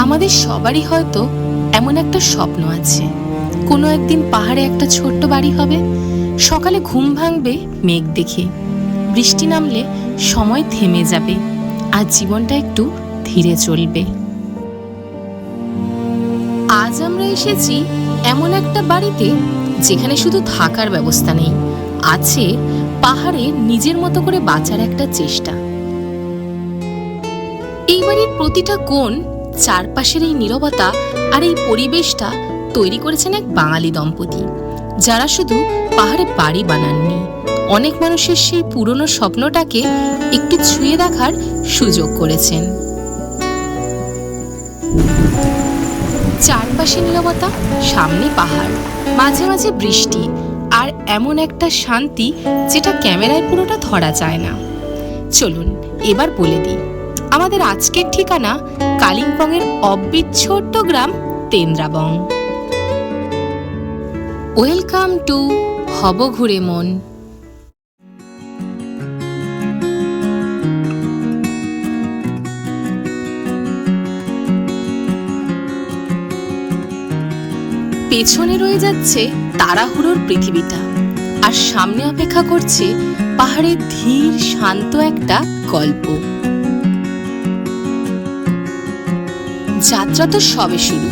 আমাদের সবারই হয়তো এমন একটা স্বপ্ন আছে, কোনো একদিন পাহাড়ে একটা ছোট্ট বাড়ি হবে, সকালে ঘুম ভাঙবে মেঘ দেখে, বৃষ্টি নামলে সময় থেমে যাবে আর জীবনটা একটু ধীরে চলবে। আজ আমরা এসেছি এমন একটা বাড়িতে যেখানে শুধু থাকার ব্যবস্থা নেই, আছে পাহাড়ে নিজের মতো করে বাঁচার একটা চেষ্টা। এই বাড়ির প্রতিটা কোণ, চারপাশের এই নীরবতা আর এই পরিবেশটা তৈরি করেছেন এক বাঙালি দম্পতি, যারা শুধু পাহাড়ে বাড়ি বানাননি, অনেক মানুষের সেই পুরনো স্বপ্নটাকে একটু ছুঁয়ে দেখার সুযোগ করেছেন। চারপাশে নীরবতা, সামনে পাহাড়, মাঝে মাঝে বৃষ্টি, আর এমন একটা শান্তি যেটা ক্যামেরায় পুরোটা ধরা যায় না। চলুন এবার বলে দিই, আমাদের আজকের ঠিকানা কালিম্পংয়ের অব্বিট ছোট্ট গ্রাম তেন্দ্রাবং। ওয়েলকাম টু হব ঘুরে মন। পেছনে রয়ে যাচ্ছে তাড়াহুড়োর পৃথিবীটা, আর সামনে অপেক্ষা করছে পাহাড়ের ধীর শান্ত একটা গল্প। যাত্রা তো সবে শুরু,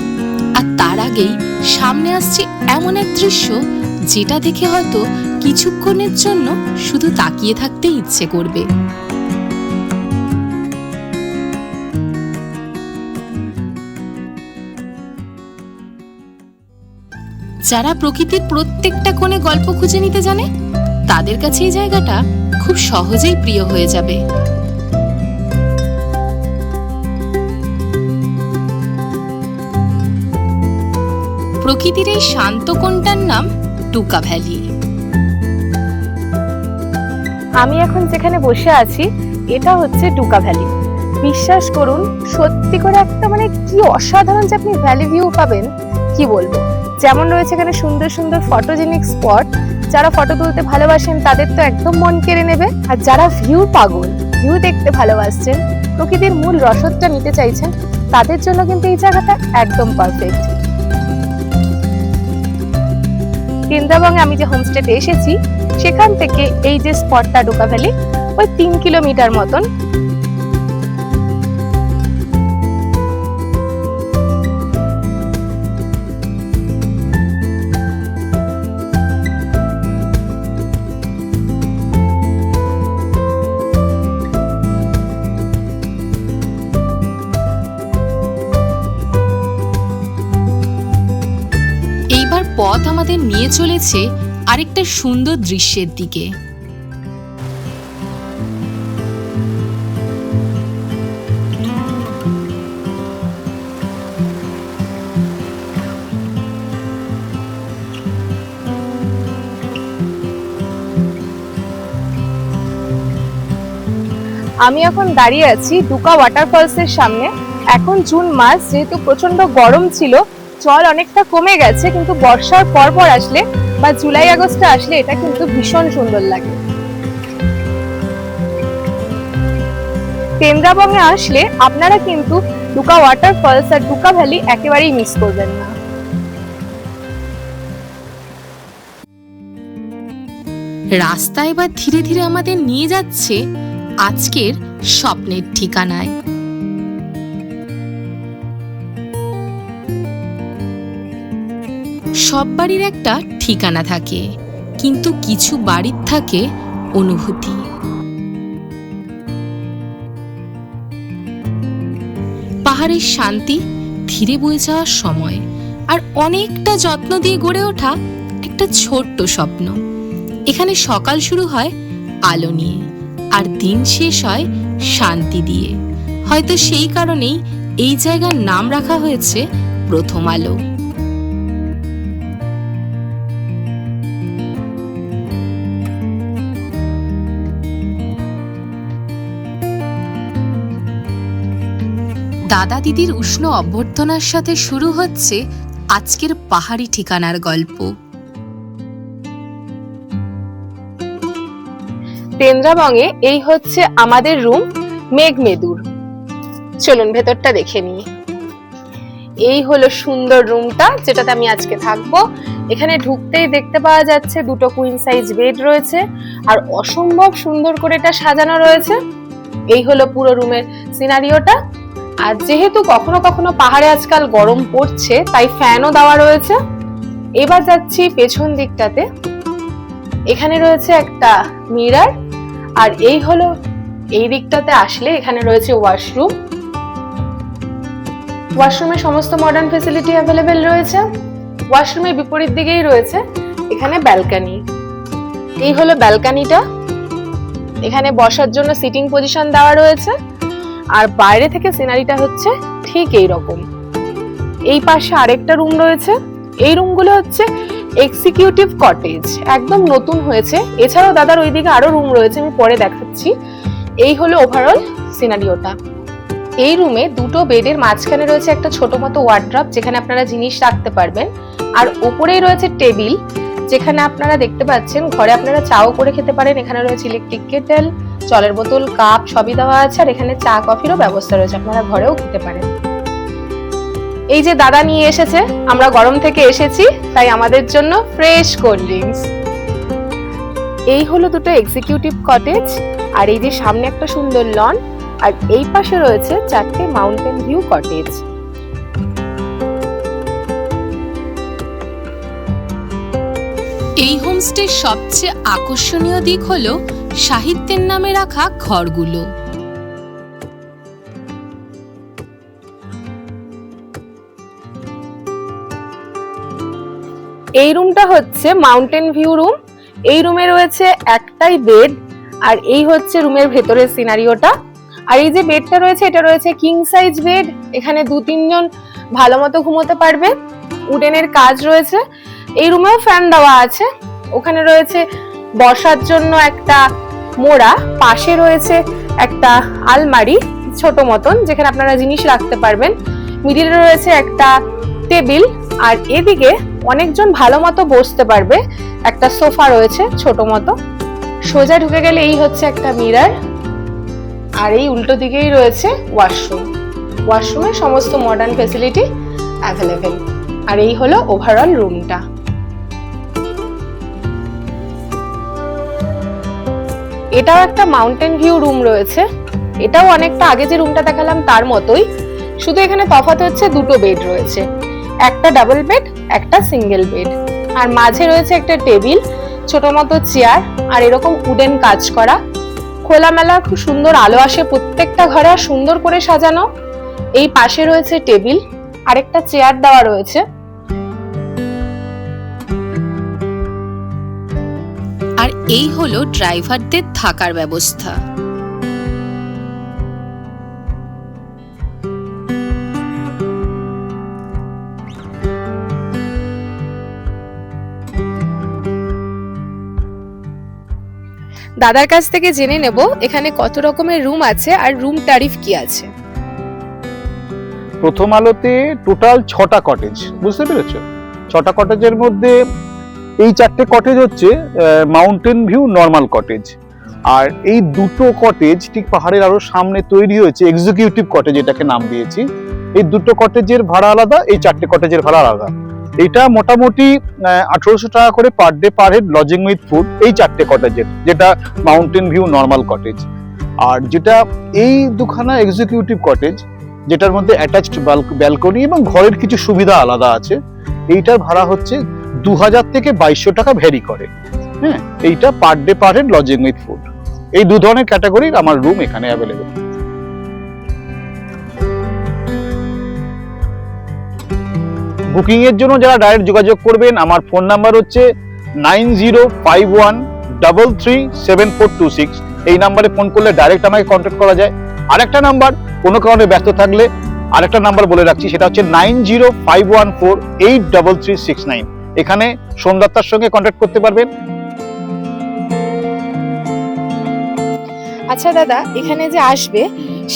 আর তার আগেই সামনে আসছে এমন এক দৃশ্য যেটা দেখে হয়তো কিছুক্ষণের জন্য শুধু তাকিয়ে থাকতে ইচ্ছে করবে। যারা প্রকৃতির প্রত্যেকটা কোণে গল্প খুঁজে নিতে জানে, তাদের কাছে এই জায়গাটা খুব সহজেই প্রিয় হয়ে যাবে। প্রকৃতির এই শান্ত কোণটার নাম টুকা ভ্যালি। আমি এখন যেখানে বসে আছি এটা হচ্ছে টুকা ভ্যালি। বিশ্বাস করুন, সত্যি করে একটা কি অসাধারণ যে আপনি ভ্যালি ভিউ পাবেন, কি বলবো। যেমন রয়েছে এখানে সুন্দর সুন্দর ফটোজেনিক স্পট, যারা ফটো তুলতে ভালোবাসেন তাদের তো একদম মন কেড়ে নেবে, আর যারা ভিউ পাগল, ভিউ দেখতে ভালোবাসছেন, প্রকৃতির মূল রসদটা নিতে চাইছেন, তাদের জন্য কিন্তু এই জায়গাটা একদম পারফেক্ট। তেন্দ্রাবংয়ে আমি যে হোমস্টেতে এসেছি সেখান থেকে এই যে স্পটটা টুকা ভ্যালি, ওই 3 কিলোমিটার মতন। এইবার পথ আমাদের নিয়ে চলেছে আরেকটা সুন্দর দৃশ্যের দিকে। আমি এখন দাঁড়িয়ে আছি ডুকা ওয়াটারফলসের সামনে। এখন জুন মাস, যেহেতু প্রচন্ড গরম ছিল, জল অনেকটা কমে গেছে, কিন্তু বর্ষার পর আসলে বা জুলাই আগস্টে আসলে এটা কিন্তু ভীষণ সুন্দর লাগে। তেন্দ্রাবংয়ে আসলে আপনারা কিন্তু ডুকা ওয়াটারফলস আর ডুকা ভ্যালি একেবারেই মিস করবেন না। রাস্তা এবার ধীরে ধীরে আমাদের নিয়ে যাচ্ছে আজকের স্বপ্নের ঠিকানায়। সব বাড়ির একটা ঠিকানা থাকে, কিন্তু কিছু বাড়ির থাকে অনুভূতি। পাহাড়ের শান্তি, ধীরে বয়ে যাওয়ার সময়, আর অনেকটা যত্ন দিয়ে গড়ে ওঠা একটা ছোট্ট স্বপ্ন। এখানে সকাল শুরু হয় আলো নিয়ে, আর দিন শেষ হয় শান্তি দিয়ে। হয়তো সেই কারণেই এই জায়গার নাম রাখা হয়েছে প্রথম আলো। দাদা দিদির উষ্ণ অভ্যর্থনার সাথে শুরু হচ্ছে আজকের পাহাড়ি ঠিকানার গল্প। তেন্দ্রাবঙ্গে এই হচ্ছে আমাদের রুম মেঘমেদুর। চলুন ভেতরটা দেখে নিই। এই হলো সুন্দর রুমটা যেটাতে আমি আজকে থাকবো। এখানে ঢুকতেই দেখতে পাওয়া যাচ্ছে দুটো কুইন সাইজ বেড রয়েছে আর অসম্ভব সুন্দর করে এটা সাজানো রয়েছে। এই হলো পুরো রুমের সিনারিওটা। আর যেহেতু কখনো কখনো পাহাড়ে আজকাল গরম পড়ছে তাই ফ্যানও দেওয়া রয়েছে। এবার যাচ্ছি পেছন দিকটাতে। এখানে রয়েছে একটা মিরর আর এই হলো এই দিকটাতে আসলে এখানে রয়েছে ওয়াশরুম। ওয়াশরুমে সমস্ত মডার্ন ফেসিলিটি অ্যাভেলেবেল রয়েছে। ওয়াশরুমের বিপরীত দিকেই রয়েছে এখানে ব্যালকনি। এই হলো ব্যালকনিটা। এখানে বসার জন্য সিটিং পজিশন দেওয়া রয়েছে আর বাইরে থেকে সিনারিটা হচ্ছে ঠিক এই রকম। এই পাশে আরেকটা রুম রয়েছে। এই রুমগুলো হচ্ছে এক্সিকিউটিভ কটেজ, একদম নতুন হয়েছে। এছাড়াও দাদার ওইদিকে আরো রুম রয়েছে, আমি পরে দেখাচ্ছি। এই হলো ওভারঅল সিনারিওটা। এই রুমে দুটো বেডের মাঝখানে রয়েছে একটা ছোট মতো ওয়ার্ড্রপ যেখানে আপনারা জিনিস রাখতে পারবেন। আর ওপরেই রয়েছে টেবিল যেখানে আপনারা দেখতে পাচ্ছেন ঘরে আপনারা চাও করে খেতে পারেন। এখানে রয়েছে ইলেকট্রিক কেটেল, জলের বোতল, কাপ সবই দেওয়া আছে। আর এখানে চা কফিরও ব্যবস্থা রয়েছে, আপনারা ঘরেও খেতে পারেন। এই যে দাদা নিয়ে এসেছে, আমরা গরম থেকে এসেছি তাই আমাদের জন্য ফ্রেশ কোল্ড ড্রিঙ্কস। এই হলো দুটো এক্সিকিউটিভ কটেজ আর এই যে সামনে একটা সুন্দর লন আর এই পাশে রয়েছে চারটে মাউন্টেন ভিউ কটেজ। এই হোমস্টের সবচেয়ে আকর্ষণীয় দিক হলো সাহিত্যের নামে রাখা ঘরগুলো। এই রুমটা হচ্ছে মাউন্টেন ভিউ রুম। এই রুমে রয়েছে একটাই বেড আর এই হচ্ছে রুমের ভেতরের সিনারিওটা। আর এই যে বেডটা রয়েছে এটা রয়েছে কিং সাইজ বেড। এখানে 2-3 জন ভালো মতো ঘুমোতে পারবে। উডেনের কাজ রয়েছে। এই রুমেও ফ্যান দেওয়া আছে। ওখানে রয়েছে বসার জন্য একটা মোড়া, পাশে রয়েছে একটা আলমারি ছোট মতন যেখানে আপনারা জিনিস রাখতে পারবেন। মিডিলে রয়েছে একটা টেবিল আর এদিকে অনেকজন ভালো মতো বসতে পারবে। একটা সোফা রয়েছে ছোট মতো। সোজা ঢুকে গেলে এই হচ্ছে একটা মিরর আর এই উল্টো দিকেই রয়েছে ওয়াশরুম। ওয়াশরুমে সমস্ত মডার্ন ফেসিলিটি অ্যাভেলেবেল। আর এই হলো ওভারঅল রুমটা। এটাও একটা মাউন্টেন ভিউ রুম রয়েছে। এটাও অনেকটা আগে যে রুমটা দেখালাম তার মতোই, শুধু এখানে তফাৎ হচ্ছে দুটো বেড রয়েছে, একটা ডাবল বেড একটা সিঙ্গেল বেড। আর মাঝে রয়েছে একটা টেবিল, ছোট মতো চেয়ার আর এরকম উডেন কাজ করা। খোলামেলা খুব সুন্দর আলো আসে প্রত্যেকটা ঘরে আর সুন্দর করে সাজানো। এই পাশে রয়েছে টেবিল আর একটা চেয়ার দেওয়া রয়েছে। আর এই হলো ড্রাইভারদের থাকার ব্যবস্থা। দাদার কাছ থেকে জেনে নেব এখানে কত রকমের রুম আছে আর রুম ট্যারিফ কি আছে। প্রথম আলোতে টোটাল 6টা কটেজ, বুঝতে পেরেছো? 6টা কটেজের মধ্যে এই 4টে কটেজ হচ্ছে মাউন্টেন ভিউ নর্মাল কটেজ। আর এই দুটো কটেজ ঠিক পাহাড়ের আরো সামনে তৈরি হয়েছে এক্সিকিউটিভ কটেজ, এটাকে নাম দিয়েছি। এই দুটো কটেজের ভাড়া আলাদা, এই 4টে কটেজের ভাড়া আলাদা। এটা মোটামুটি 1800 টাকা করে per day per head lodging with food এই 4টে কটেজের, যেটা মাউন্টেন ভিউ নর্মাল কটেজ। আর যেটা এই দুখানা এক্সিকিউটিভ কটেজ যেটার মধ্যে অ্যাটাচড ব্যালকনি এবং ঘরের কিছু সুবিধা আলাদা আছে, এইটার ভাড়া হচ্ছে 2000 থেকে 2200 টাকা ভ্যারি করে। হ্যাঁ, এইটা per day per head lodging with food. এই দু ধরনের ক্যাটাগরির আমার রুম এখানে অ্যাভেলেবেল। বুকিং এর জন্য যারা ডাইরেক্ট যোগাযোগ করবেন, আমার ফোন নাম্বার হচ্ছে 9051337426। এই নাম্বারে ফোন করলে ডাইরেক্ট আমাকে কন্ট্যাক্ট করা যায়। আরেকটা নাম্বার, কোনো কারণে ব্যস্ত থাকলে আরেকটা নাম্বার বলে রাখছি, সেটা হচ্ছে 9051483369। এখানে সোমদত্তার সঙ্গে কন্ট্যাক্ট করতে পারবেন। আচ্ছা দাদা, এখানে যে আসবে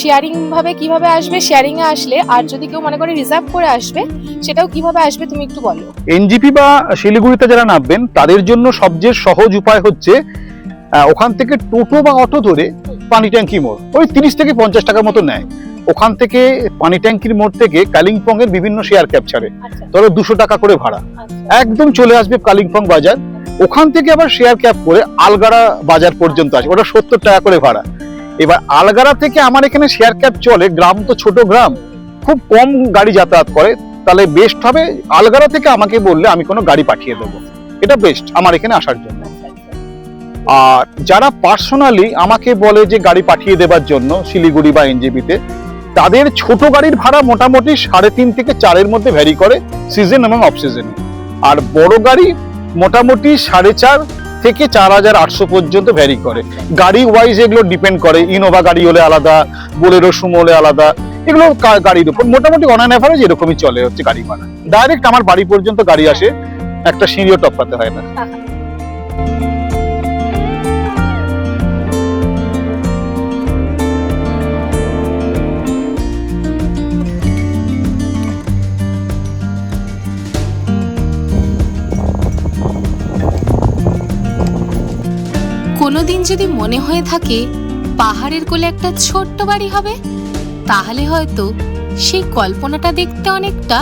শেয়ারিং ভাবে কিভাবে আসবে? শেয়ারিং এ আসলে আর যদি কেউ মনে করে রিজার্ভ করে আসবে সেটাও কিভাবে আসবে তুমি একটু বলো। এনজিপি বা শিলিগুড়িতে যারা নামবেন তাদের জন্য সবচেয়ে সহজ উপায় হচ্ছে ওখান থেকে টোটো বা অটো ধরে পানি ট্যাঙ্কি মোড় ওই 30 থেকে 50 টাকার মতো নেয়। ওখান থেকে পানি ট্যাঙ্কির মোড় থেকে কালিম্পং এর বিভিন্ন শেয়ার ক্যাব ছাড়ে, আচ্ছা ধরো 200 টাকা করে ভাড়া, আচ্ছা একদম চলে আসবে কালিম্পং বাজার। ওখান থেকে আবার শেয়ার ক্যাব করে আলগাড়া বাজার পর্যন্ত আসে, ওটা 70 টাকা করে ভাড়া। এবার আলগাড়া থেকে আমার এখানে শেয়ার ক্যাব চলে, গ্রাম তো ছোট গ্রাম, খুব কম গাড়ি যাতায়াত করে, তাহলে বেস্ট হবে আলগাড়া থেকে আমাকে বললে আমি কোনো গাড়ি পাঠিয়ে দেবো, এটা বেস্ট আমার এখানে আসার জন্য। আর যারা পার্সোনালি আমাকে বলে যে গাড়ি পাঠিয়ে দেবার জন্য শিলিগুড়ি বা এনজেপিতে, তাদের ছোট গাড়ির ভাড়া মোটামুটি 3.5 থেকে 4 মধ্যে ভ্যারি করে সিজন এবং অফ সিজনে। আর বড় গাড়ি মোটামুটি 4.5 থেকে 4,800 পর্যন্ত ভ্যারি করে। গাড়ি ওয়াইজ এগুলো ডিপেন্ড করে, ইনোভা গাড়ি হলে আলাদা, বোলেরো সুমো হলে আলাদা, এগুলো গাড়ির উপর মোটামুটি অন অ্যান অ্যাভারেজ এরকমই চলে হচ্ছে গাড়ি ভাড়া। ডাইরেক্ট আমার বাড়ি পর্যন্ত গাড়ি আসে, একটা সিঁড়িও টপকাতে হয় না। কোনোদিন যদি মনে হয়ে থাকে পাহাড়ের কোলে একটা ছোট্ট বাড়ি হবে, তাহলে হয়তো সেই কল্পনাটা দেখতে অনেকটা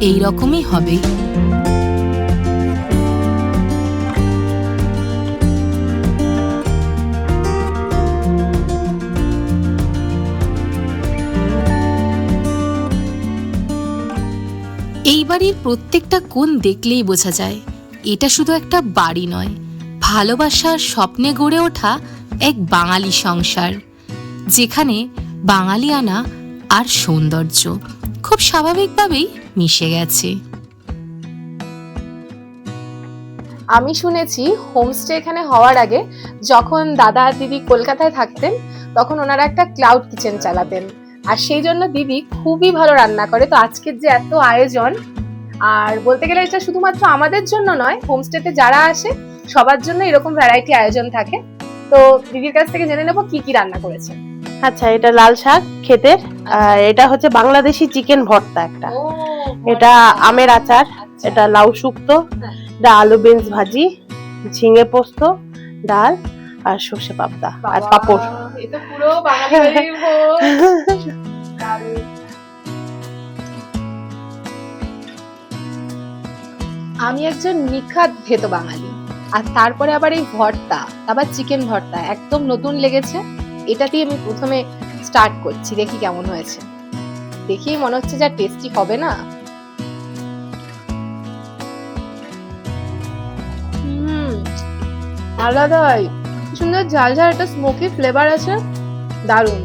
এই রকমই হবে। এই বাড়ির প্রত্যেকটা কোণ দেখলেই বোঝা যায় এটা শুধু একটা বাড়ি নয়, ভালোবাসার স্বপ্নে গড়ে ওঠা এক বাঙালি সংসার, যেখানে বাঙালিয়ানা আর সৌন্দর্য খুব স্বাভাবিকভাবেই মিশে গেছে। আমি শুনেছি হোমস্টে এখানে হওয়ার আগে যখন দাদা আর দিদি কলকাতায় থাকতেন, তখন ওনারা একটা ক্লাউড কিচেন চালাতেন, আর সেই জন্য দিদি খুবই ভালো রান্না করে। তো আজকের যে এত আয়োজন, আর বলতে গেলে এটা শুধুমাত্র আমাদের জন্য নয়, হোমস্টেতে যারা আসে সবার জন্য এরকম ভ্যারাইটি আয়োজন থাকে। তো দিদির কাছ থেকে জেনে নেবো কি কি রান্না করেছে। আচ্ছা, এটা লাল শাক ক্ষেতের, আর এটা হচ্ছে বাংলাদেশি চিকেন ভর্তা একটা, এটা আমের আচার, এটা লাউ শুক্তো, এটা আলু বেঞ্চ ভাজি, ঝিঙে পোস্ত, ডাল আর সর্ষে পাবদা আর পাঁপড়। এটা পুরো বাঙালি বাড়ির ভোজ। আমি একজন নিখাত ভেতো বাঙালি, আর তারপরে আবার এই ভর্তা, আবার চিকেন ভর্তা একদম নতুন লেগেছে। এটাতেই আমি প্রথমে স্টার্ট করছি, দেখি কেমন হয়েছে। দেখি মনে হচ্ছে যা টেস্টি হবে না। আলাদাই সুন্দর ঝাল ঝাল একটা স্মোকি ফ্লেভার আছে, দারুণ।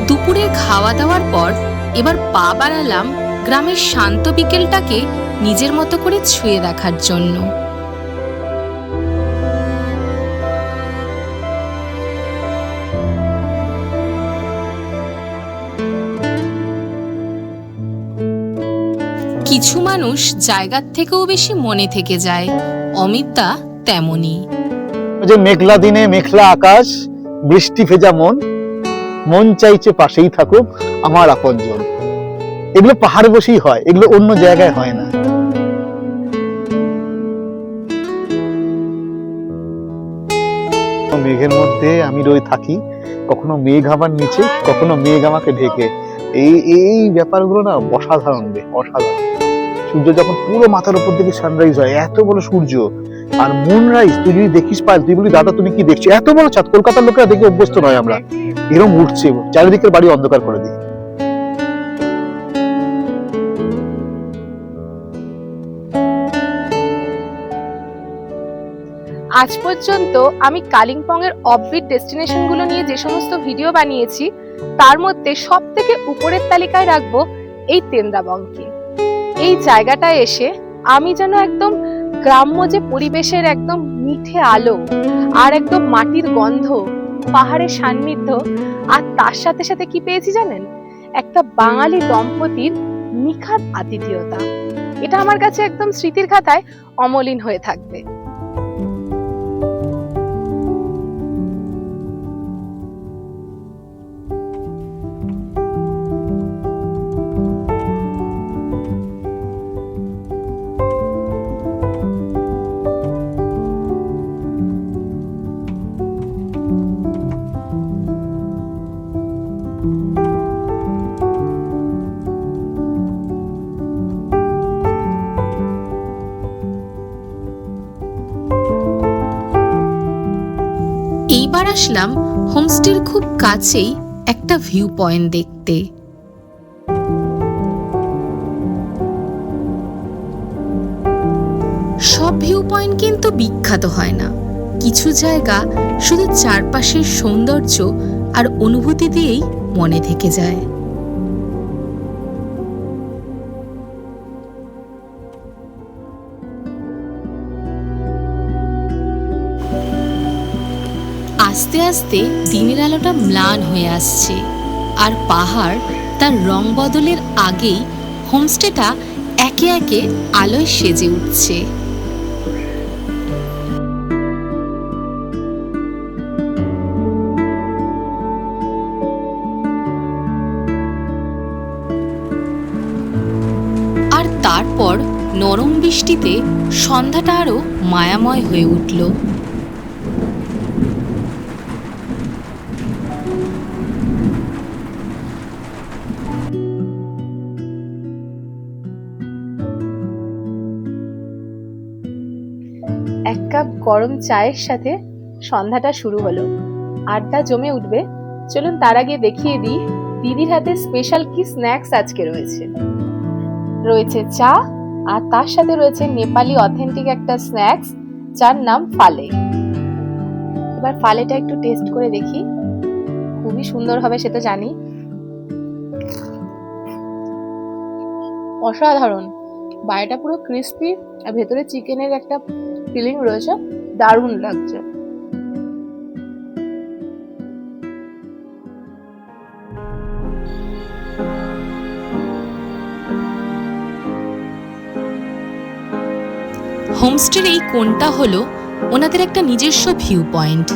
দুপুরে খাওয়া দাওয়ার পর এবার পা বাড়ালাম গ্রামের শান্ত বিকেলটাকে নিজের মতো করে ছুঁয়ে দেখার জন্য। কিছু মানুষ জায়গার থেকেও বেশি মনে থেকে যায়, অমিতদা তেমনই। যে মেঘলা দিনে মেঘলা আকাশ, বৃষ্টি ভেজা মন, মন চাইছে পাশেই থাকুক আমার আপনজন। এগুলো পাহাড়ে বসেই হয়, এগুলো অন্য জায়গায় হয় না। মেঘের মধ্যে আমি রয়ে থাকি, কখনো মেঘ আমার নিচে, কখনো মেঘ আমাকে ঢেকে। এই ব্যাপারগুলো না অসাধারণ, অসাধারণ। সূর্য যখন পুরো মাথার উপর দিকে সানরাইজ হয়, এত বড় সূর্য, আর মুনরাইজ তুই যদি দেখিস পায়, তুই বলি দাদা তুমি কি দেখছো, এত বড় চাঁদ, কলকাতার লোকেরা দেখে অভ্যস্ত নয় আমরা, এরকম উঠছে, চারিদিকের বাড়ি অন্ধকার করে দিই। আজ পর্যন্ত আমি কালিম্পং এর অফবিট ডেস্টিনেশন গুলো নিয়ে যে সমস্ত ভিডিও বানিয়েছি, তার মধ্যে সব থেকে উপরের তালিকায় রাখবো এই তেন্দ্রাবংকে। এই জায়গাটায় এসে আমি যেন একদম গ্রাম্য যে পরিবেশের একদম মিঠে আলো, আর একদম মাটির গন্ধ, পাহাড়ের সান্নিধ্য, আর তার সাথে সাথে কি পেয়েছি জানেন, একটা বাঙালি দম্পতির নিখাত আতিথেয়তা। এটা আমার কাছে একদম স্মৃতির খাতায় অমলিন হয়ে থাকবে। এইবার আসলাম হোমস্টের খুব কাছেই একটা ভিউ পয়েন্ট দেখতে। সব ভিউ পয়েন্ট কিন্তু বিখ্যাত হয় না, কিছু জায়গা শুধু চারপাশের সৌন্দর্য আর অনুভূতি দিয়েই মনে থেকে যায়। আস্তে আস্তে দিনের আলোটা ম্লান হয়ে আসছে, আর পাহাড় তার রং বদলের আগেই হোমস্টেটা একে একে আলোয় সেজে উঠছে। আর তারপর নরম বৃষ্টিতে সন্ধ্যাটা আরো মায়াময় হয়ে উঠল। এক কাপ গরম চায়ের সাথে সন্ধ্যাটা শুরু হলো, আড্ডা জমে উঠবে। চলুন তার আগে দেখিয়ে দিই দিদির হাতে স্পেশাল কি স্ন্যাক্স আজকে রয়েছে। রয়েছে চা, আর তার সাথে রয়েছে নেপালি অথেন্টিক একটা স্ন্যাক্স যার নাম ফালে। এবার ফালেটা একটু টেস্ট করে দেখি, খুবই সুন্দর হবে সে তো জানি। অসাধারণ, বাইরেটা পুরো ক্রিস্পি আর ভেতরে চিকেনের একটা ফিলিং রয়েছে, দারুণ লাগছে। হোমস্টের এই কোণটা হলো ওনাদের একটা নিজস্ব ভিউ পয়েন্ট।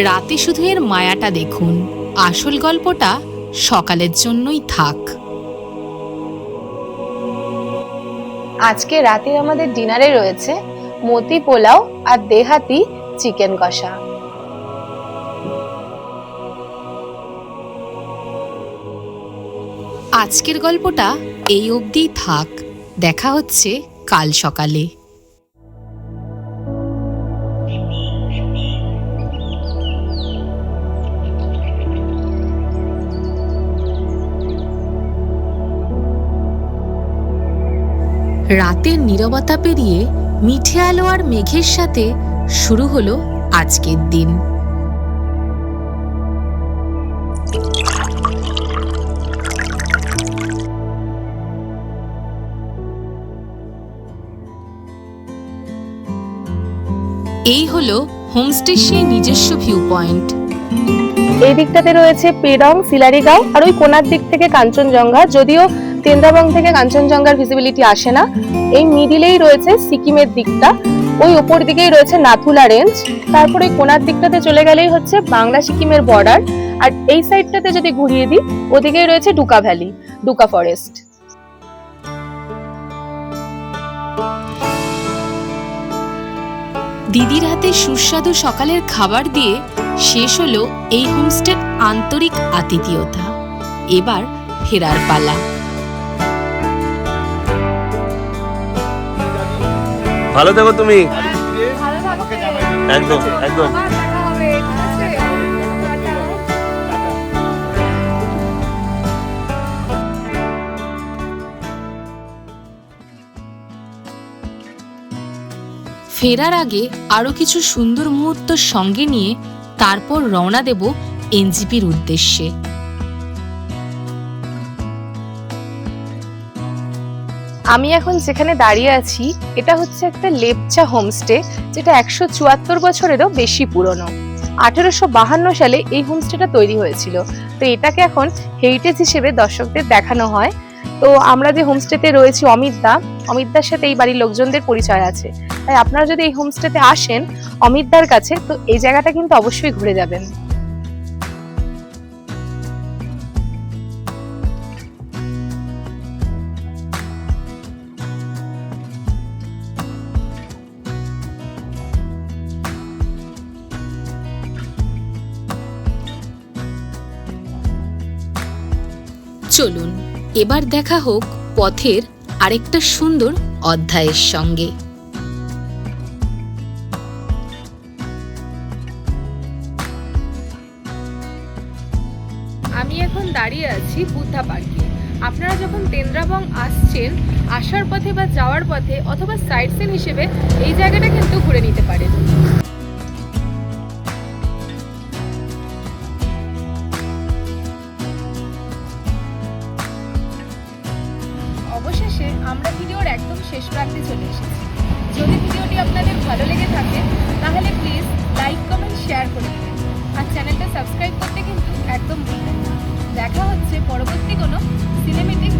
রাতে শুধু এর মায়াটা দেখুন, আসল গল্পটা সকালের জন্যই থাক। আজকে রাতে আমাদের ডিনারে রয়েছে মতি পোলাও আর দেহাতি চিকেন কষা। আজকের গল্পটা এই অবধিই থাক, দেখা হচ্ছে কাল সকালে। রাতের নীরবতা পেরিয়ে মিঠে আলো আর মেঘের সাথে শুরু হলো আজকের দিন। এই হলো হোমস্টের সেই নিজস্ব ভিউ পয়েন্ট। এই দিকটাতে রয়েছে পেডং, সিলারিগাঁও, আর ওই কোনার দিক থেকে কাঞ্চনজঙ্ঘা। যদিও তেন্দ্রাবং থেকে কাঞ্চনজঙ্ঘার ভিজিবিলিটি আসে না। এই মিডিলেই রয়েছে সিকিমের দিকটা, ওই ওপর দিকেই রয়েছে নাথুলা রেঞ্জ। তারপরে কোনার দিকটাতে চলে গেলেই হচ্ছে বাংলা সিকিমের বর্ডার। আর এই সাইডটাতে যদি ঘুরিয়ে দিই, ওদিকেই রয়েছে ডুকা ভ্যালি, ডুকা ফরেস্ট। দিদির হাতে সুস্বাদু সকালের খাবার দিয়ে শেষ হলো এই হোমস্টের আন্তরিক আতিথেয়তা। এবার ফেরার পালা। ভালো থেকো তুমি। একদম একদম। ফেরার আগে আরো কিছু সুন্দর মুহূর্ত সঙ্গে নিয়ে তারপর রওনা দেব এনজিপির উদ্দেশ্যে। আমি এখন যেখানে দাঁড়িয়ে আছি এটা হচ্ছে একটা লেপচা হোমস্টে, যেটা 174 বছরেরও বেশি পুরনো। 1852 সালে এই হোমস্টেটা তৈরি হয়েছিল। তো এটাকে এখন হেরিটেজ হিসেবে দর্শকদের দেখানো হয়। তো আমরা যে হোমস্টেতে রয়েছি অমিতদার সাথে এই বাড়ির লোকজনদের পরিচয় আছে। তাই আপনারা যদি এই হোমস্টেতে আসেন অমিতদার কাছে, তো এই জায়গাটা কিন্তু অবশ্যই ঘুরে যাবেন। চলুন এবার দেখা হোক পথের আরেকটা সুন্দর অধ্যায়ের সঙ্গে। আমি এখন দাঁড়িয়ে আছি বুদ্ধা পার্কে। আপনারা যখন তেন্দ্রাবং আসছেন, আসার পথে বা যাওয়ার পথে অথবা সাইট সিন হিসেবে এই জায়গাটা কিন্তু ঘুরে নিতে পারেন। অবশেষে আমরা ভিডিওর একদম শেষ প্রান্তে চলে এসেছি। যদি ভিডিওটি আপনাদের ভালো লেগে থাকে তাহলে প্লিজ লাইক, কমেন্ট, শেয়ার করে দেবেন। আর চ্যানেলটা সাবস্ক্রাইব করতে কিন্তু একদম ভুলবেন না। দেখা হচ্ছে পরবর্তী কোনো সিনেমেটিক